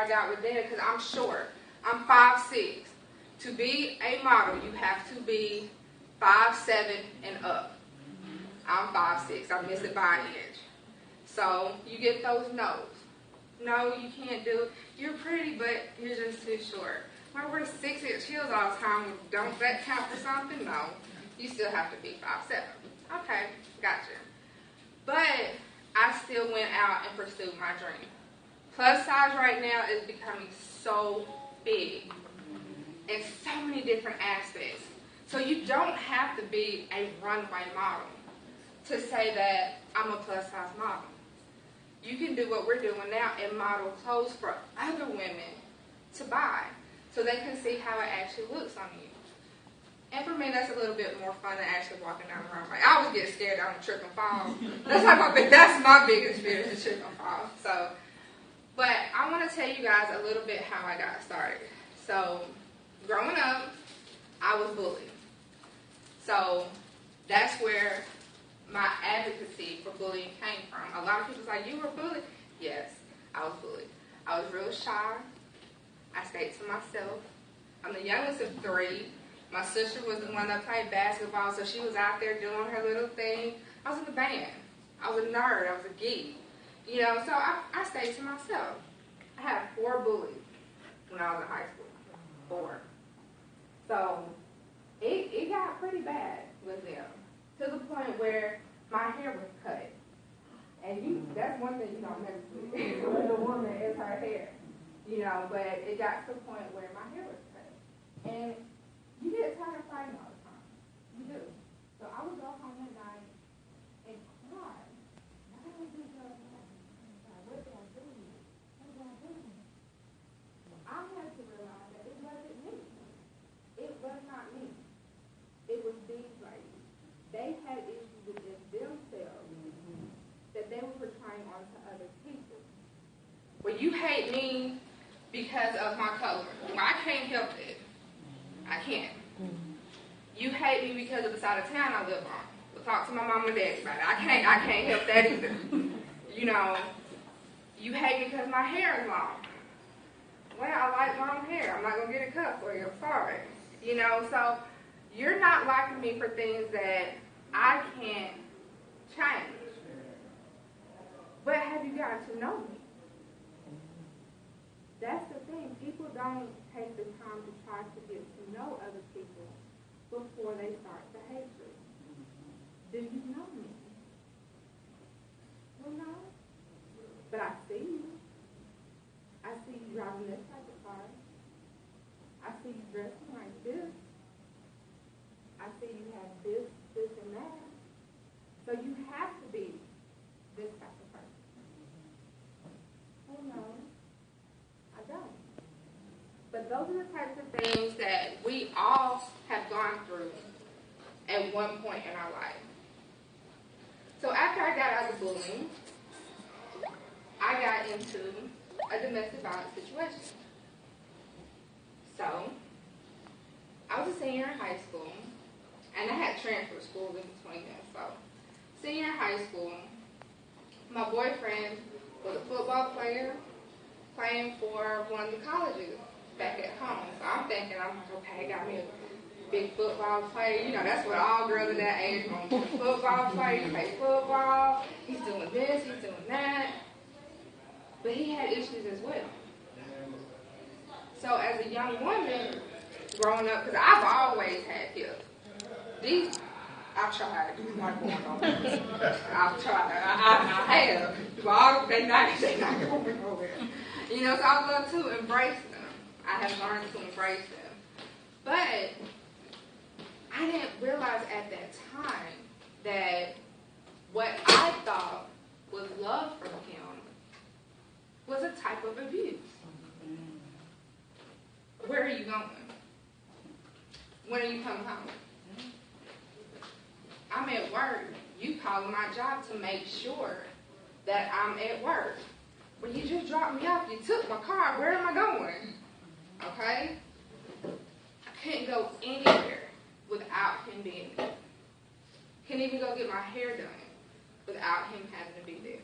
I got with Dina, because I'm short. I'm 5'6". To be a model, you have to be 5'7" and up. I'm 5'6". I missed it by an inch. So you get those no's. No, you can't do it. You're pretty, but you're just too short. I wear 6-inch heels all the time. Don't that count for something? No. You still have to be 5'7". Okay, gotcha. But I still went out and pursued my dream. Plus size right now is becoming so big in so many different aspects. So you don't have to be a runway model to say that I'm a plus size model. You can do what we're doing now and model clothes for other women to buy so they can see how it actually looks on you. And for me, that's a little bit more fun than actually walking down the runway. I always get scared I'm going to trip and fall. That's my biggest fear, is to trip and fall. So, but I want to tell you guys a little bit how I got started. So, growing up, I was bullied. So, that's where my advocacy for bullying came from. A lot of people say, you were bullied? Yes, I was bullied. I was real shy. I stayed to myself. I'm the youngest of 3. My sister was the one that played basketball, so she was out there doing her little thing. I was in the band. I was a nerd. I was a geek. You know, so I stayed to myself. I had 4 bullies when I was in high school. 4. So it got pretty bad with them, to the point where my hair was cut. And that's one thing you don't never see with a woman is her hair. You know, but it got to the point where my hair was cut. And you get tired of fighting all the time. You do. So I would go home at night and cry. Why did I do that? What did I do? What did I do? I had to realize that it wasn't me. It was not me. It was these ladies. They had issues within themselves that they were portraying onto other people. Well, you hate me because of my color. Well, I can't help it. I can't. You hate me because of the side of town I live on. We'll talk to my mom and daddy about it. I can't help that either. You know, you hate me because my hair is long. Well, I like long hair. I'm not going to get it cut for you. I'm sorry. You know, so you're not liking me for things that I can't change. But have you gotten to know me? That's the thing. People don't take the time to try to get to know other people before they start the hatred. Do you know me? Well, no. But I see you. I see you driving this type of car. I see you dressing like this. I see you have this, and that. So you have to be this type of person. Oh, no. I don't. But those are the types of things that we all have gone through at one point in our life. So after I got out of bullying, I got into a domestic violence situation. So I was a senior in high school, and I had transfer schools in between them. So senior in high school, my boyfriend was a football player playing for one of the colleges back at home. So I'm thinking, okay, got me a big football player. You know, that's what all girls at that age want. A football player, he play football, he's doing this, he's doing that. But he had issues as well. So as a young woman, growing up, because I've always had hips. I've tried. These not going on. I've tried. I have. But they're not going nowhere. You know, so I love to embrace them. I have learned to embrace them. But I didn't realize at that time that what I thought was love from him was a type of abuse. Where are you going? When are you coming home? I'm at work. You calling my job to make sure that I'm at work. Well, you just dropped me off. You took my car. Where am I going? Okay? I couldn't go anywhere without him being there. Couldn't even go get my hair done without him having to be there.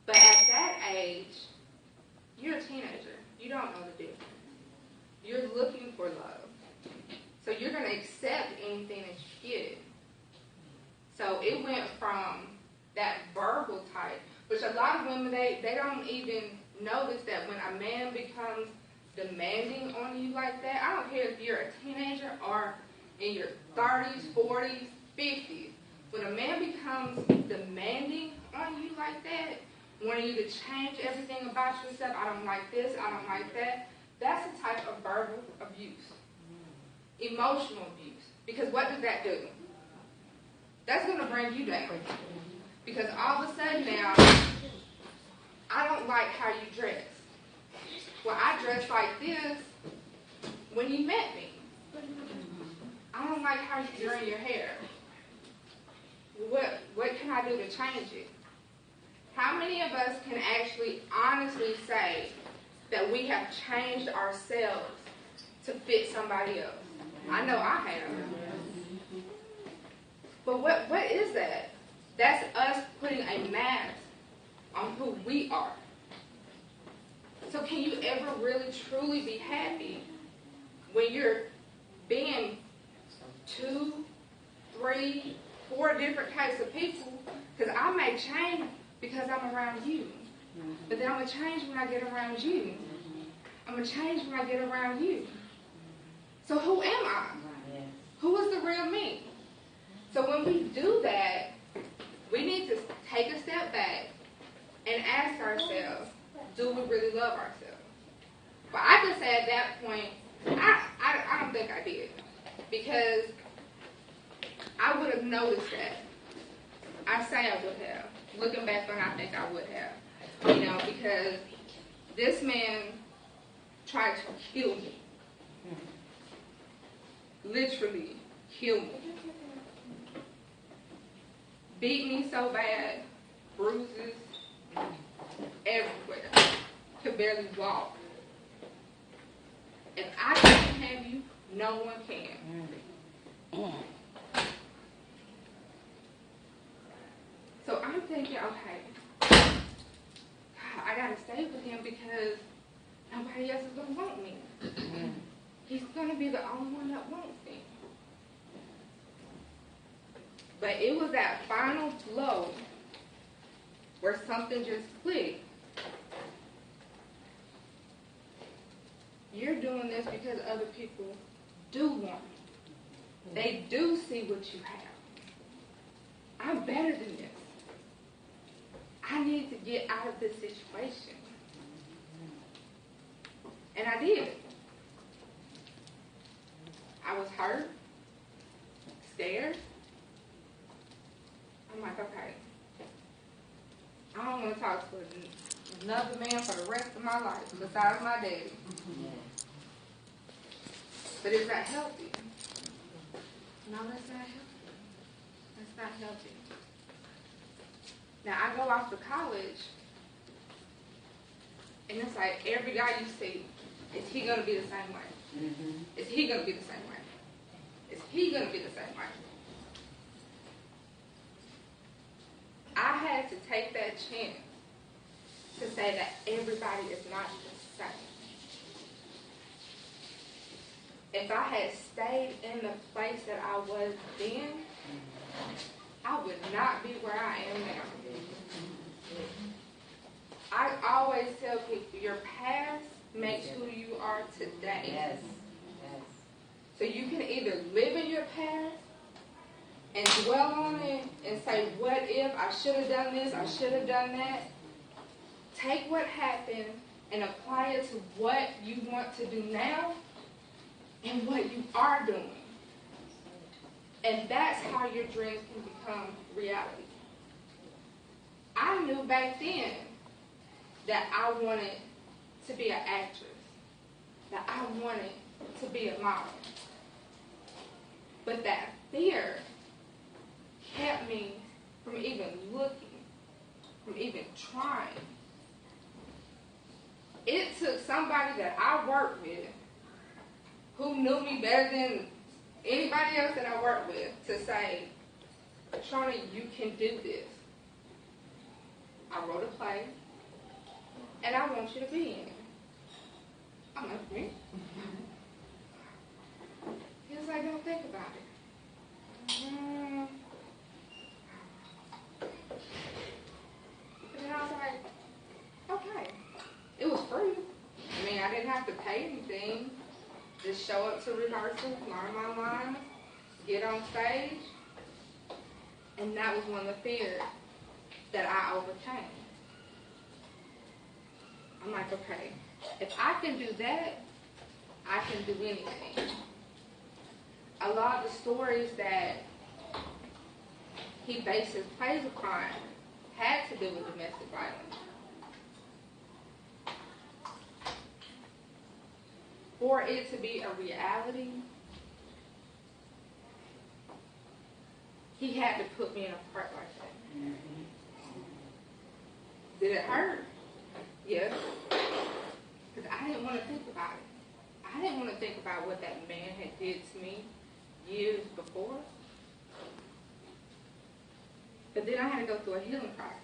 But at that age, for love. So you're going to accept anything that you get. So it went from that verbal type, which a lot of women, they don't even notice that when a man becomes demanding on you like that, I don't care if you're a teenager or in your 30s, 40s, 50s, when a man becomes demanding on you like that, wanting you to change everything about yourself, I don't like this, I don't like that, that's a type of verbal abuse. Emotional abuse. Because what does that do? That's going to bring you down. Because all of a sudden now, I don't like how you dress. Well, I dress like this when you met me. I don't like how you're doing your hair. What can I do to change it? How many of us can actually honestly say that we have changed ourselves to fit somebody else? I know I have. But what is that? That's us putting a mask on who we are. So can you ever really truly be happy when you're being 2, 3, 4 different types of people? Because I may change because I'm around you. But then I'm going to change when I get around you. I'm going to change when I get around you. So who am I? Who is the real me? So when we do that, we need to take a step back and ask ourselves, do we really love ourselves? But I can say at that point, I don't think I did. Because I would have noticed that. I say I would have. Looking back on, I think I would have. You know, because this man tried to kill me. Literally kill me. Beat me so bad, bruises everywhere. Could barely walk. If I can't have you, no one can. So I'm thinking, okay, God, I gotta stay with him because nobody else is gonna want me. He's gonna be the only one that wants me. But it was that final blow where something just clicked. You're doing this because other people do want you. They do see what you have. I'm better than this. I need to get out of this situation. And I did. I was hurt, scared. I'm like, okay, I don't want to talk to another man for the rest of my life besides my daddy. But is that healthy? No, that's not healthy. That's not healthy. Now, I go off to college, and it's like every guy you see, is he going to be the same way? Is he going to be the same way? Is he going to be the same way? I had to take that chance to say that everybody is not the same. If I had stayed in the place that I was then, I would not be where I am now. I always tell people, your past makes who you are today. Yes. So you can either live in your past and dwell on it and say, what if, I should have done this, I should have done that. Take what happened and apply it to what you want to do now and what you are doing. And that's how your dreams can become reality. I knew back then that I wanted to be an actress, that I wanted to be a model. But that fear kept me from even looking, from even trying. It took somebody that I worked with, who knew me better than anybody else that I worked with, to say, Scheronda, you can do this. I wrote a play, and I want you to be in it. I'm like, me? was like, don't think about it. And then I was like, okay. It was free. I mean, I didn't have to pay anything. Just show up to rehearsal, learn my lines, get on stage. And that was one of the fears that I overcame. I'm like, okay, if I can do that, I can do anything. A lot of the stories that he based his plays upon had to do with domestic violence. For it to be a reality, he had to put me in a part like that. Did it hurt? Yes. Because I didn't want to think about it. I didn't want to think about what that man had did to me years before. But then I had to go through a healing process.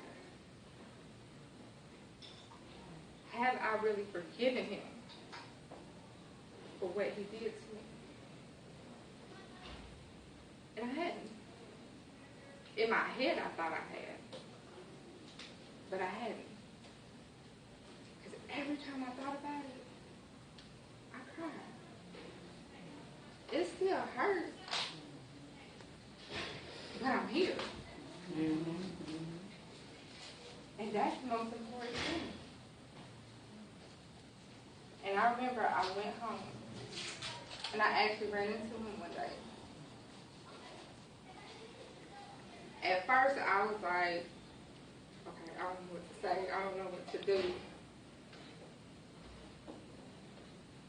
Have I really forgiven him for what he did to me? And I hadn't. In my head, I thought I had. But I hadn't. Because every time I thought about it, I cried. It still hurts. But I'm here. And that's the most important thing. And I remember I went home. And I actually ran into him one day. At first, I was like, okay, I don't know what to say. I don't know what to do.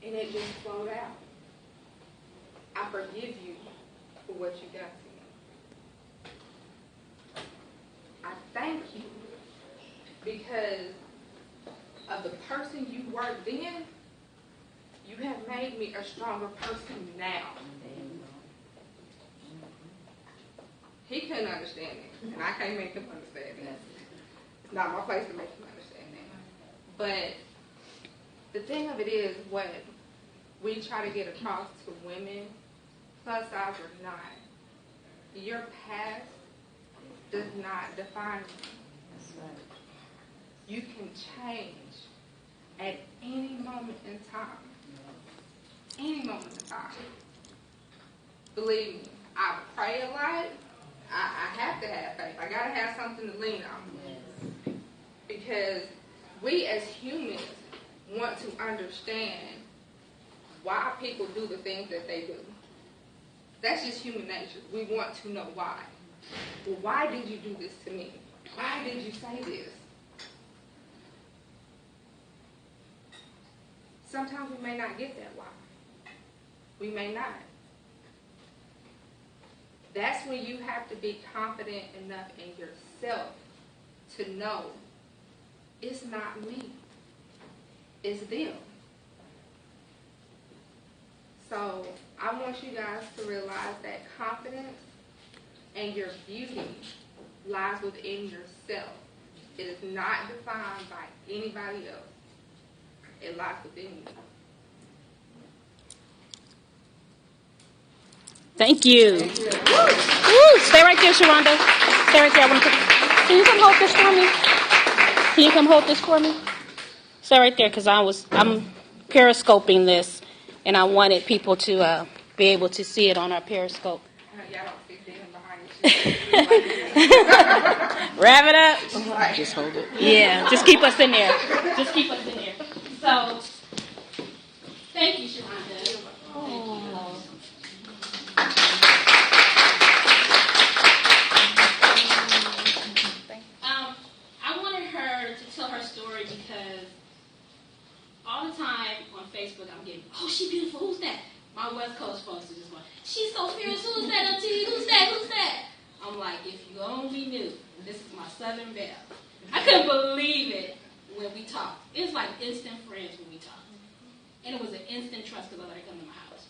And it just flowed out. I forgive you for what you got to me. I thank you because of the person you were then. You have made me a stronger person now. He couldn't understand it, and I can't make him understand it. It's not my place to make him understand it. But the thing of it is, what we try to get across to women, plus size or not, your past does not define you. That's right. You can change at any moment in time. Any moment in time. Believe me, I pray a lot. I have to have faith. I gotta have something to lean on. Yes. Because we as humans want to understand why people do the things that they do. That's just human nature. We want to know why. Well, why did you do this to me? Why did you say this? Sometimes we may not get that why. We may not. That's when you have to be confident enough in yourself to know it's not me. It's them. So I want you guys to realize that confidence and your beauty lies within yourself. It is not defined by anybody else. It lies within you. Thank you. Thank you. Woo. Stay right there, Scheronda. Stay right there. Can you come hold this for me? Can you come hold this for me? Stay right there, because I'm periscoping this, and I wanted people to be able to see it on our Periscope. Y'all don't see Dina behind you. Wrap it up. Just hold it. Yeah, just keep us in there. Just keep us in there. So, thank you, Scheronda. Oh. I wanted her to tell her story because all the time on Facebook I'm getting, oh, she beautiful, who's that? My West Coast folks are just going, she's so fierce, who's that on TV, who's that? I'm like, if you only knew, this is my Southern Belle. I couldn't believe it when we talked. It was like instant friends when we talked. And it was an instant trust because I let her come to my house.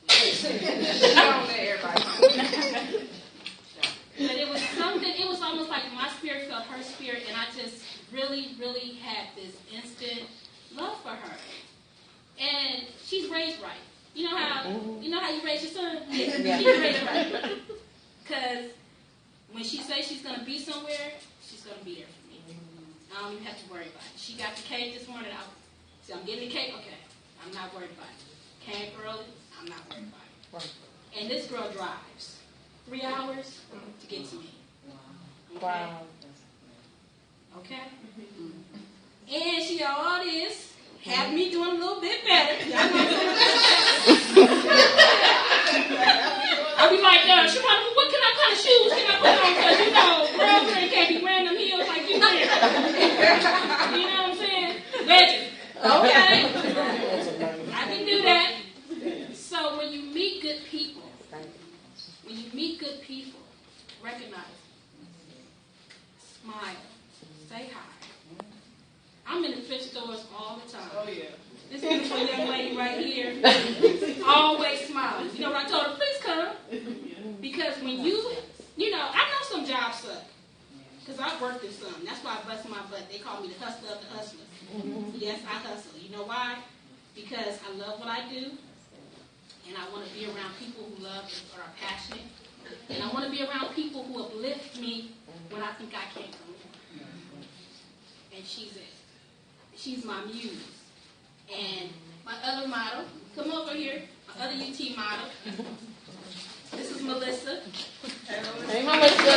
But it was something, it was almost like my spirit felt her spirit, and I just really, really had this instant love for her. And she's raised right. You know how you raise your son? Yeah. She raised him right. Because when she says she's going to be somewhere, she's going to be there for me. I don't even have to worry about it. She got the cake this morning. I'm getting the cake. Okay. I'm not worried about it. Came early. I'm not worried about it. And this girl drives 3 hours to get to me. Okay? Wow. Okay? And she got all this, have me doing a little bit better. I'll be like, Scheronda, what kind of shoes can I put on? Because, girlfriend can't be wearing them heels like you wear. You know what I'm saying? Legend. Okay. I can do that. So when you meet good people, recognize, smile, say hi. I'm in the fish stores all the time. Oh, yeah. This beautiful young lady right here always smiles. You know what I told her? Please come. Because when I know some jobs suck. Because I've worked in some. That's why I bust my butt. They call me the hustler of the hustlers. Yes, I hustle. You know why? Because I love what I do. And I want to be around people who love and are passionate. And I want to be around people who uplift me when I think I can't come. And she's it. She's my muse. And my other model, come over here, my other UT model. This is Melissa. Hey, Melissa.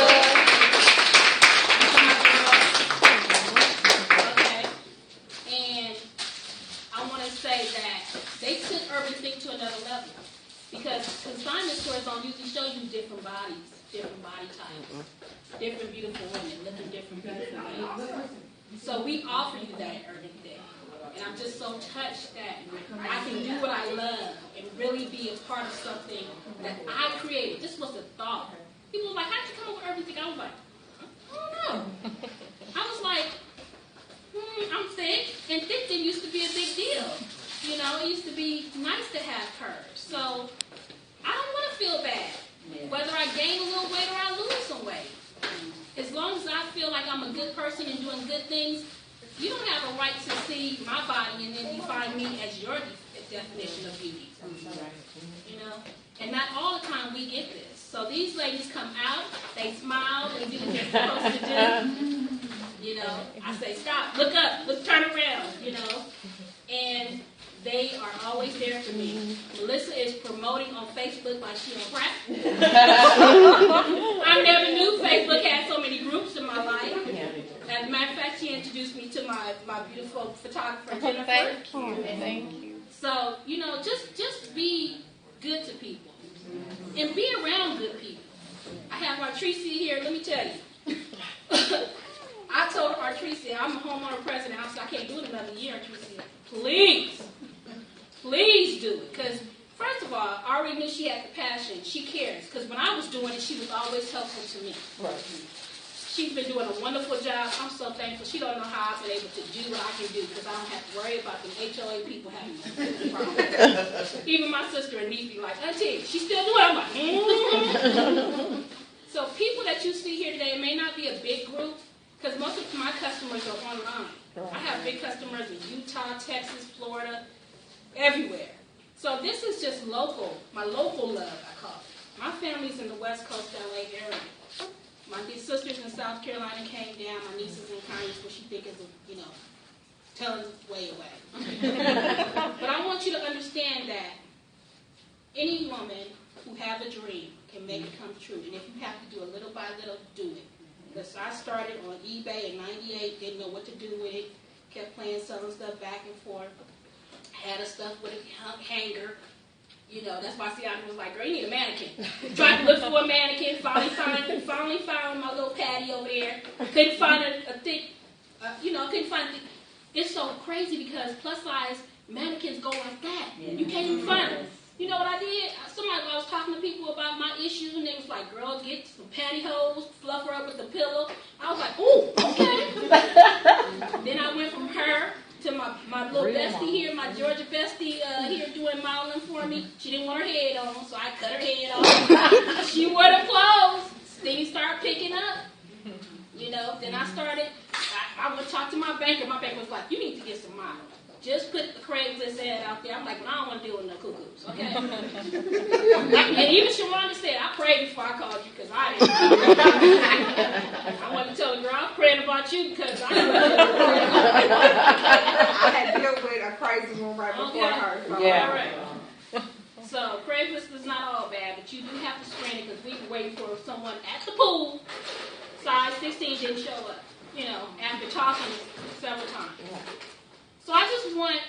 Okay. And I want to say that they took Urban Think to another level. Because consignment stores don't usually show you different bodies, different body types, different beautiful women looking different beautiful ways. So we offer you that at Urban Think. And I'm just so touched that I can do what I love and really be a part of something that I created. This was a thought. People were like, how'd you come up with Urban Think? I was like, I don't know. I was like, I'm thick. And thick didn't used to be a big deal. It used to be nice to have curves. So I don't want to feel bad, whether I gain a little weight or I lose some weight. As long as I feel like I'm a good person and doing good things, you don't have a right to see my body and then define me as your definition of beauty. And not all the time we get this. So these ladies come out, they smile, they do what they're supposed to do. I say, stop, look up, turn around, and they are always there for me. Melissa is promoting on Facebook like she on crack. I never knew Facebook had so many groups in my life. As a matter of fact, she introduced me to my beautiful photographer, Jennifer. Thank you. So, just be good to people. And be around good people. I have Artrice here, let me tell you. I told Artrice, I'm a homeowner president. I said, I can't do it another year, Artrice. Please do it. Because, first of all, I already knew she had the passion. She cares. Because when I was doing it, she was always helpful to me. Right. She's been doing a wonderful job. I'm so thankful. She don't know how I've been able to do what I can do because I don't have to worry about them HOA people having problems. Even my sister and niece be like, Auntie, she's still doing it. I'm like, So people that you see here today, it may not be a big group because most of my customers are online. I have big customers in Utah, Texas, Florida, everywhere. So this is just local, my local love, I call it. My family's in the West Coast LA area. My sisters in South Carolina came down. My nieces in Conyers, which she think is, telling way away. But I want you to understand that any woman who have a dream can make it come true. And if you have to do it little by little, do it. Because I started on eBay in '98, didn't know what to do with it, kept playing, selling stuff back and forth, had a stuff with a hanger. That's why I was like, girl, you need a mannequin. Tried to look for a mannequin, finally found my little patio over there. Couldn't find a thick, couldn't find it. It's so crazy because plus size mannequins go like that. You can't even find them. You know what I did? I was talking to people about my issues, and they was like, girl, get some pantyhose, fluff her up with a pillow. I was like, ooh, okay. Then I went from her to my little bestie here, my Georgia bestie here doing modeling for me. She didn't want her head on, so I cut her head off. She wore the clothes. Things started picking up. Then I started, I would talk to my banker. My banker was like, you need to get some models. Just put the Craigslist ad out there. I'm like, well, I don't want to deal with no cuckoos, okay? And even Scheronda said, I prayed before I called you because I didn't. I wanted to tell the girl, I'm praying about you because I didn't. I had dealt with a crazy one right before her. So. Yeah. All right. So Craigslist is not all bad, but you do have to screen it because we were waiting for someone at the pool, size 16, didn't show up, after talking several times. So I just want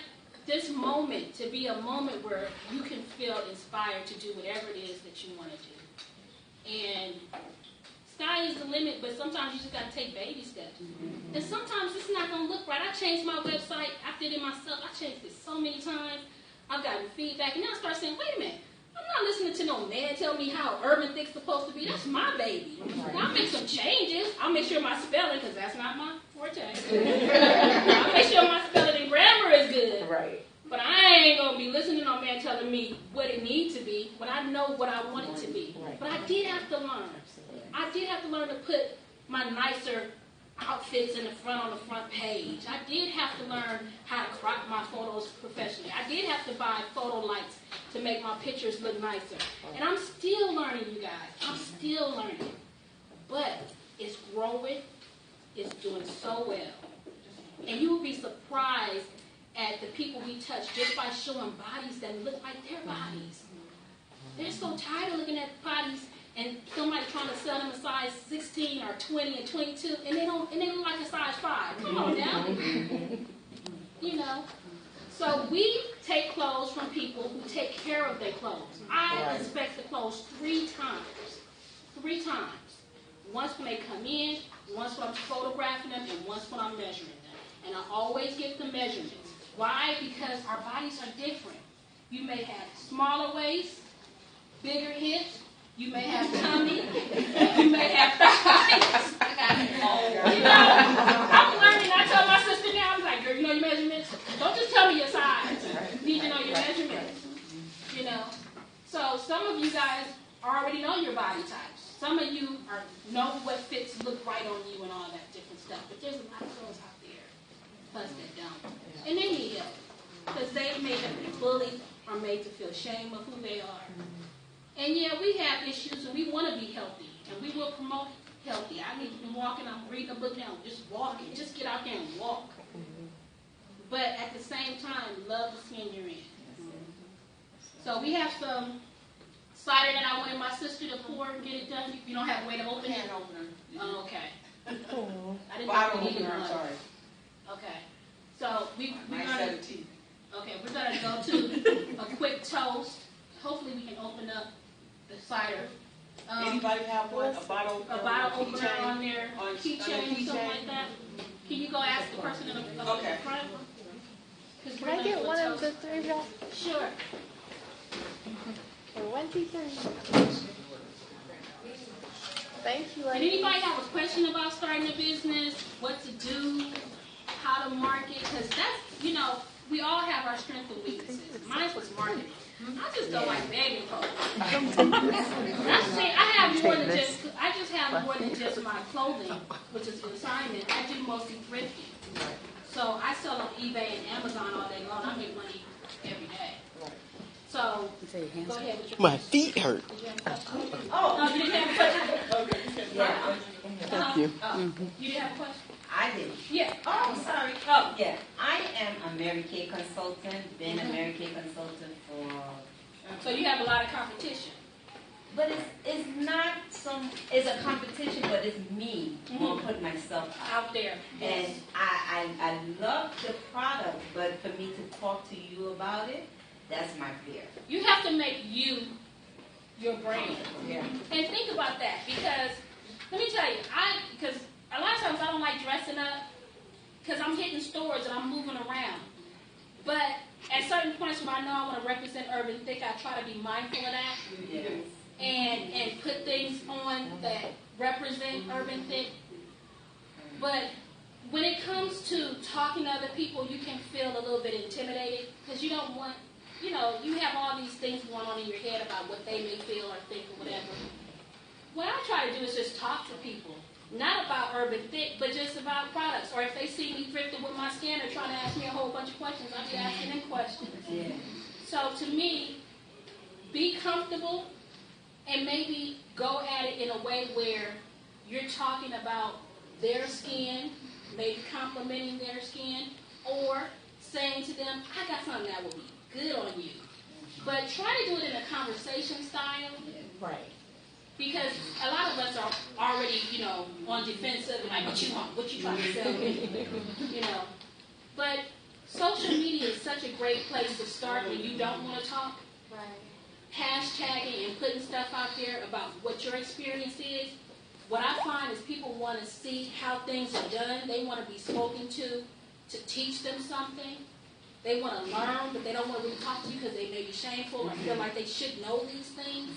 this moment to be a moment where you can feel inspired to do whatever it is that you want to do. And sky is the limit, but sometimes you just got to take baby steps. And sometimes it's not going to look right. I changed my website. I did it myself. I changed it so many times. I've gotten feedback, and now I start saying, wait a minute, I'm not listening to no man tell me how Urban Thick's supposed to be. That's my baby. Now, I'll make some changes. I'll make sure my spelling, because that's not my forte. I'll make sure my spelling and grammar is good. Right. But I ain't going to be listening to no man telling me what it needs to be when I know what I want it to be. But I did have to learn. I did have to learn to put my nicer outfits in the front on the front page. I did have to learn how to crop my photos professionally. I did have to buy photo lights to make my pictures look nicer. And I'm still learning, you guys. I'm still learning. But it's growing. It's doing so well. And you will be surprised at the people we touch just by showing bodies that look like their bodies. They're so tired of looking at bodies and somebody trying to sell them a size 16 or 20 and 22, and they look like a size 5. Come on now. So we take clothes from people who take care of their clothes. I inspect the clothes 3 times. 3 times. Once when they come in, once when I'm photographing them, and once when I'm measuring them. And I always get the measurements. Why? Because our bodies are different. You may have smaller waist, bigger hips. You may have tummy. You may have thighs. I'm learning. I tell my sister now, I'm like, girl, you know your measurements? Don't just tell me your size. You need to know your measurements. So some of you guys already know your body types. Some of you know what fits look right on you and all that different stuff. But there's a lot of girls out there, plus that don't. And they need help. Because they may have been bullied or made to feel ashamed of who they are. And yeah, we have issues and we want to be healthy. And we will promote healthy. I need to be walking, I'm reading a book now, just walking. Just get out there and walk. But at the same time, love the skin you're in. So we have some cider that I wanted my sister to pour and get it done. You don't have a way to open it? Oh, okay. I didn't know we needed one. Sorry. Okay. So we're going to go to a quick toast. Hopefully we can open up the cider. Anybody have one? A bottle opener on their keychain or something like that? Can you go ask the person in the front? Can I get one of the 3 drops? Sure. Or 1, 2, 3. Thank you. Did anybody have a question about starting a business? What to do? How to market? Because that's, we all have our strengths and weaknesses. Mine was marketing. I just don't like begging folks. I just have more than just my clothing, which is consignment. I do mostly thrifting. So I sell on eBay and Amazon all day long. I make money every day. So go ahead with your My feet hurt. Did you have a question? Oh, you didn't have a question? Yeah. Thank you. You didn't have a question? I do. Yeah. Oh, sorry. Oh. Yeah. I am a Mary Kay consultant, been a Mary Kay consultant for... So you have a lot of competition. But it's not it's a competition, but it's me who put myself Out there. And I love the product, but for me to talk to you about it, that's my fear. You have to make you your brand. Yeah. And think about that, because let me tell you, because a lot of times I don't like dressing up because I'm hitting stores and I'm moving around. But at certain points when I know I want to represent Urban Thick, I try to be mindful of that. Yes. And put things on that represent Urban Thick. But when it comes to talking to other people, you can feel a little bit intimidated because you don't want, you have all these things going on in your head about what they may feel or think or whatever. What I try to do is just talk to people. Not about Urban Thick, but just about products. Or if they see me thrifting with my scanner trying to ask me a whole bunch of questions, I'll be asking them questions. questions. Yeah. So to me, be comfortable and maybe go at it in a way where you're talking about their skin, maybe complimenting their skin, or saying to them, I got something that will be good on you. But try to do it in a conversation style. Right. Because a lot of us are already, on defensive, like, what you want, what you trying to sell me, But social media is such a great place to start when you don't want to talk. Right. Hashtagging and putting stuff out there about what your experience is. What I find is people want to see how things are done. They want to be spoken to teach them something. They want to learn, but they don't want to really talk to you because they may be shameful or feel like they should know these things.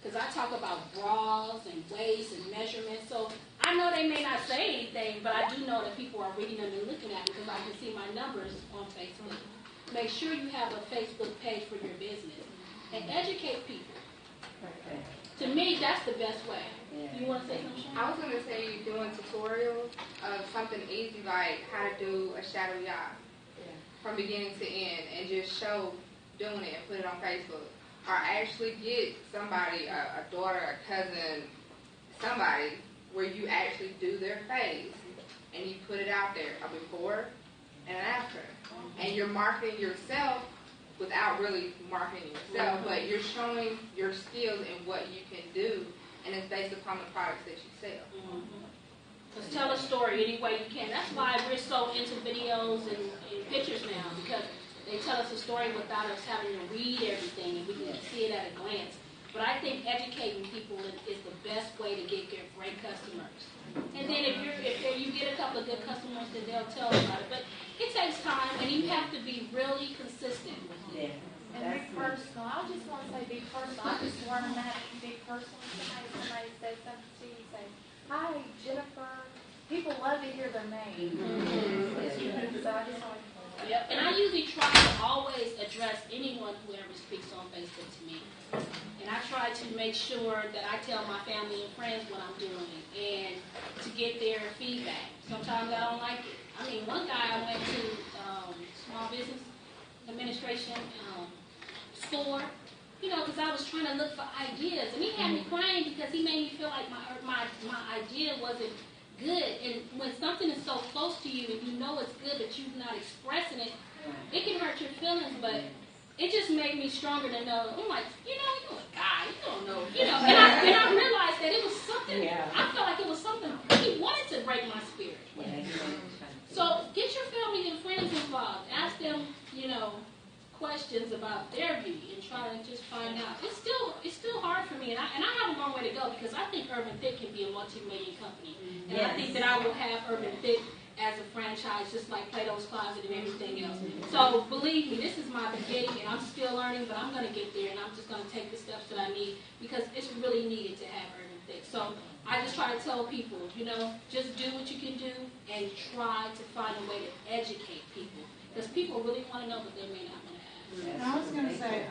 Because I talk about bras and weights and measurements. So I know they may not say anything, but I do know that people are reading them and looking at me because I can see my numbers on Facebook. Make sure you have a Facebook page for your business and educate people. Okay. To me, that's the best way. Yeah. You want to say something? I was going to say doing tutorials of something easy like how to do a shadow yacht from beginning to end and just show doing it and put it on Facebook. Or actually get somebody, a daughter, a cousin, somebody, where you actually do their face and you put it out there, a before and an after. And you're marketing yourself without really marketing yourself, but you're showing your skills and what you can do, and it's based upon the products that you sell. Just tell a story any way you can. That's why we're so into videos and pictures now, because they tell us a story without us having to read everything, and we can see it at a glance. But I think educating people is the best way to get great customers. And then if you get a couple of good customers, then they'll tell you about it. But it takes time, and you have to be really consistent. Yeah. And be personal. I just want to say be personal. I just learned that to be personal. Somebody says something to you, say, hi, Jennifer. People love to hear their name. So I just want to. Yep. And I usually try to always address anyone who ever speaks on Facebook to me. And I try to make sure that I tell my family and friends what I'm doing and to get their feedback. Sometimes I don't like it. I mean, one guy I went to Small Business Administration store, because I was trying to look for ideas. And he had me crying because he made me feel like my idea wasn't good. And when something is so close to you and you know it's good but you're not expressing it, it can hurt your feelings, but it just made me stronger to know. I'm like, you're a guy, you don't know, and I realized that it was something, I felt like it was something he wanted to break my spirit. So get your family and friends involved. Ask them, questions about their beauty and try to just find out. It's still hard for me, and I have a long way to go because I think Urban Fit can be a multi-million company. And I think that I will have Urban Fit as a franchise, just like Plato's Closet and everything else. So believe me, this is my beginning, and I'm still learning, but I'm going to get there, and I'm just going to take the steps that I need because it's really needed to have Urban Fit. So I just try to tell people, just do what you can do and try to find a way to educate people because people really want to know, but they may not want to ask. I was going to say,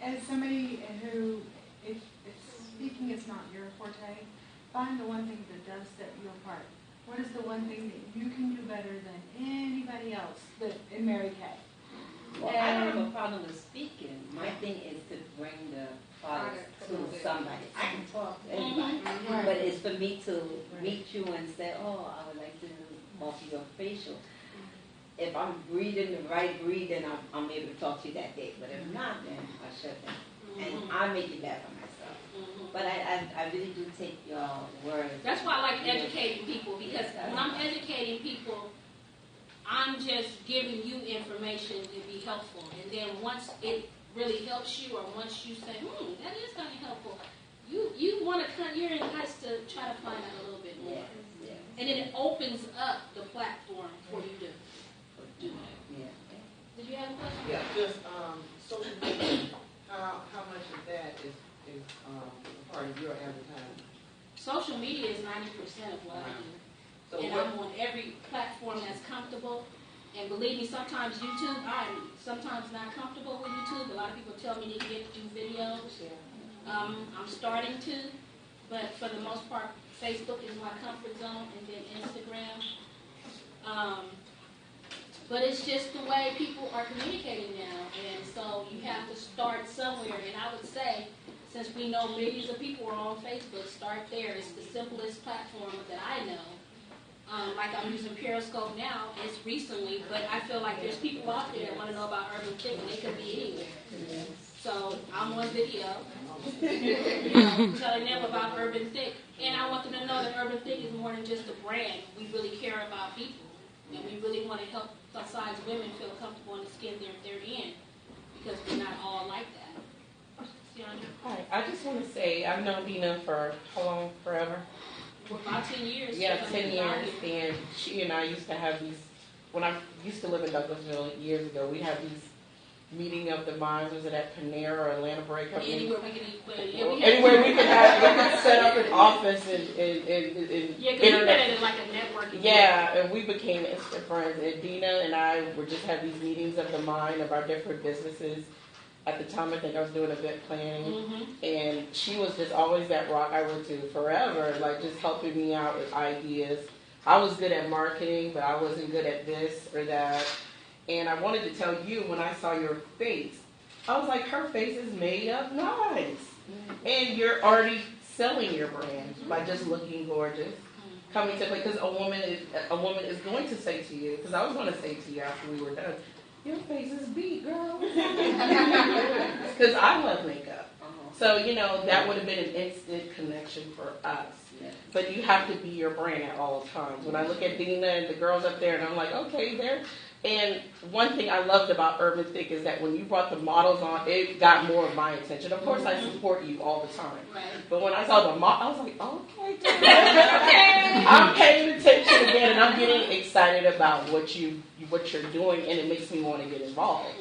as somebody who, if speaking is not your forte, find the one thing that does set you apart. What is the one thing that you can do better than anybody else in Mary Kay? Well, I don't have a problem with speaking. My thing is to bring the product to somebody. I can talk to anybody, but it's for me to meet you and say, oh, I would like to offer you a facial. If I'm breathing the right breed, then I'm able to talk to you that day. But if not, then I shut down. And I make it bad for myself. But I really do take your words. That's why I like educating people, because when I'm educating people, I'm just giving you information to be helpful. And then once it really helps you, or once you say, that is kind of helpful, you want to you're enticed to try to find out a little bit more. Yes. And then it opens up the platform for you to do that. Yeah. Did you have a question? Yeah, just social media. How much of that is a part of your advertising? Social media is 90% of what I do. So And I'm on every platform that's comfortable. And believe me, sometimes YouTube, I'm sometimes not comfortable with YouTube. A lot of people tell me to get to do videos. I'm starting to, but for the most part, Facebook is my comfort zone, and then Instagram. But it's just the way people are communicating now, and so you have to start somewhere. And I would say, since we know millions of people are on Facebook, start there. It's the simplest platform that I know. Like I'm using Periscope now, it's recently, but I feel like there's people out there that want to know about urban thick, and they could be anywhere. So I'm on video, telling them about urban thick, and I want them to know that urban thick is more than just a brand. We really care about people, and we really want to help plus-size women feel comfortable in the skin they're in, because we're not all like that. Scheronda? Hi, I just want to say I've known Dina for how long? Forever? For about 10 years. Yeah, 10 years. And she and I used to have these, when I used to live in Douglasville years ago, we had these meeting of the minds. Was it at Panera or Atlanta Break? Anywhere we can eat. Anywhere we could set up an office and yeah, because we've been in like a networking. Yeah, and we became instant friends. And Dina and I would just have these meetings of the mind of our different businesses. At the time, I think I was doing event planning, and she was just always that rock I went to forever, like just helping me out with ideas. I was good at marketing, but I wasn't good at this or that. And I wanted to tell you, when I saw your face, I was like, her face is made up nice. And you're already selling your brand by just looking gorgeous. Coming to play, because a woman is going to say to you, because I was going to say to you after we were done, your face is beat, girl. Because I love makeup. So, that would have been an instant connection for us. But you have to be your brand at all times. When I look at Dina and the girls up there, and I'm like, okay, there. And one thing I loved about Urban Thick is that when you brought the models on, it got more of my attention. Of course, I support you all the time. Right. But when I saw the model, I was like, okay, I'm paying attention again, and I'm getting excited about what you're doing, and it makes me want to get involved.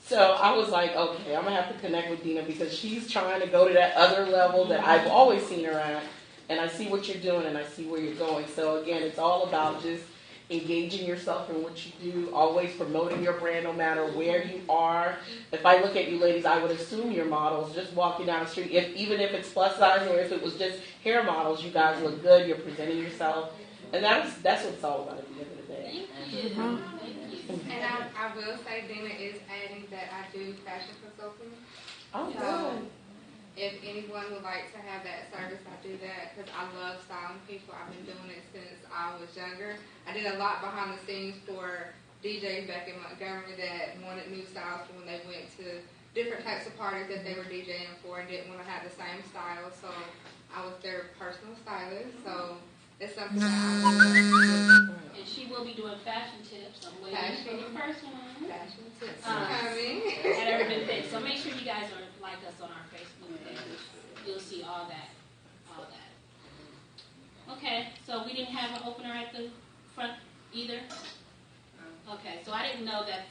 So I was like, okay, I'm going to have to connect with Dina because she's trying to go to that other level that I've always seen her at, and I see what you're doing, and I see where you're going. So again, it's all about just engaging yourself in what you do, always promoting your brand no matter where you are. If I look at you ladies, I would assume you're models just walking down the street. Even if it's plus size or if it was just hair models, you guys look good, you're presenting yourself. And that's what it's all about at the end of the day. Thank you. And I will say Dina is adding that I do fashion consulting. Oh, So good. if anyone would like to have that service, I do that because I love styling people. I've been doing it since I was younger. I did a lot behind the scenes for DJs back in Montgomery that wanted new styles for when they went to different types of parties that they were DJing for and didn't want to have the same style. So I was their personal stylist. So it's something that I love. And she will be doing fashion tips. I'm waiting for the first one. Fashion tips are coming. At Urban Fit. So make sure you guys are like us on our Facebook page. You'll see all that. Okay, so we didn't have an opener at the front either? Okay, so I didn't know that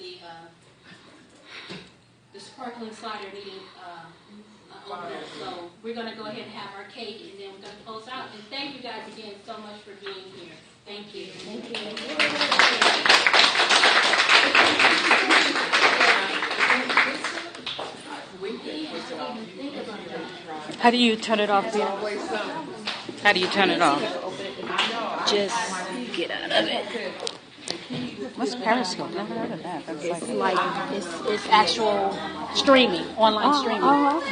the sparkling slider needed an opener. So we're going to go ahead and have our cake, and then we're going to close out. And thank you guys again so much for being here. Thank you. Thank you. How do you turn it off, Dina? How do you turn it off? Just get out of it. What's Periscope? Never heard of that. That's it's like it's actual streaming, online streaming.